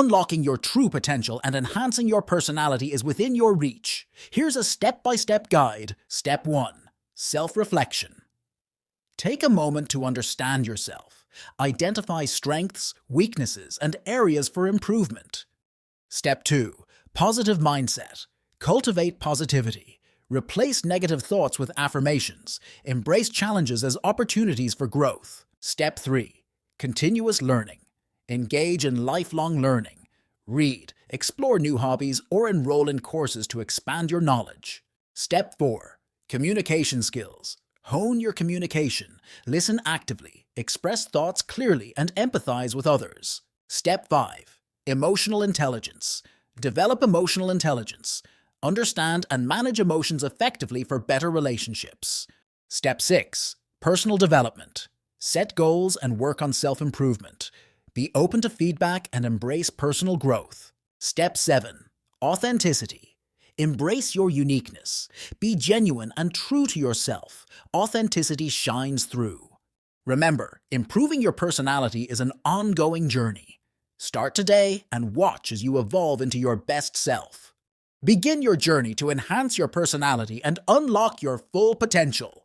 Unlocking your true potential and enhancing your personality is within your reach. Here's a step-by-step guide. Step 1. Self-reflection. Take a moment to understand yourself. Identify strengths, weaknesses, and areas for improvement. Step 2. Positive mindset. Cultivate positivity. Replace negative thoughts with affirmations. Embrace challenges as opportunities for growth. Step 3. Continuous learning. Engage in lifelong learning. Read, explore new hobbies, or enroll in courses to expand your knowledge. Step 4. Communication skills. Hone your communication. Listen actively, express thoughts clearly, and empathize with others. Step 5. Emotional intelligence. Develop emotional intelligence. Understand and manage emotions effectively for better relationships. Step 6. Personal development. Set goals and work on self-improvement. Be open to feedback and embrace personal growth. Step 7. Authenticity. Embrace your uniqueness. Be genuine and true to yourself. Authenticity shines through. Remember, improving your personality is an ongoing journey. Start today and watch as you evolve into your best self. Begin your journey to enhance your personality and unlock your full potential.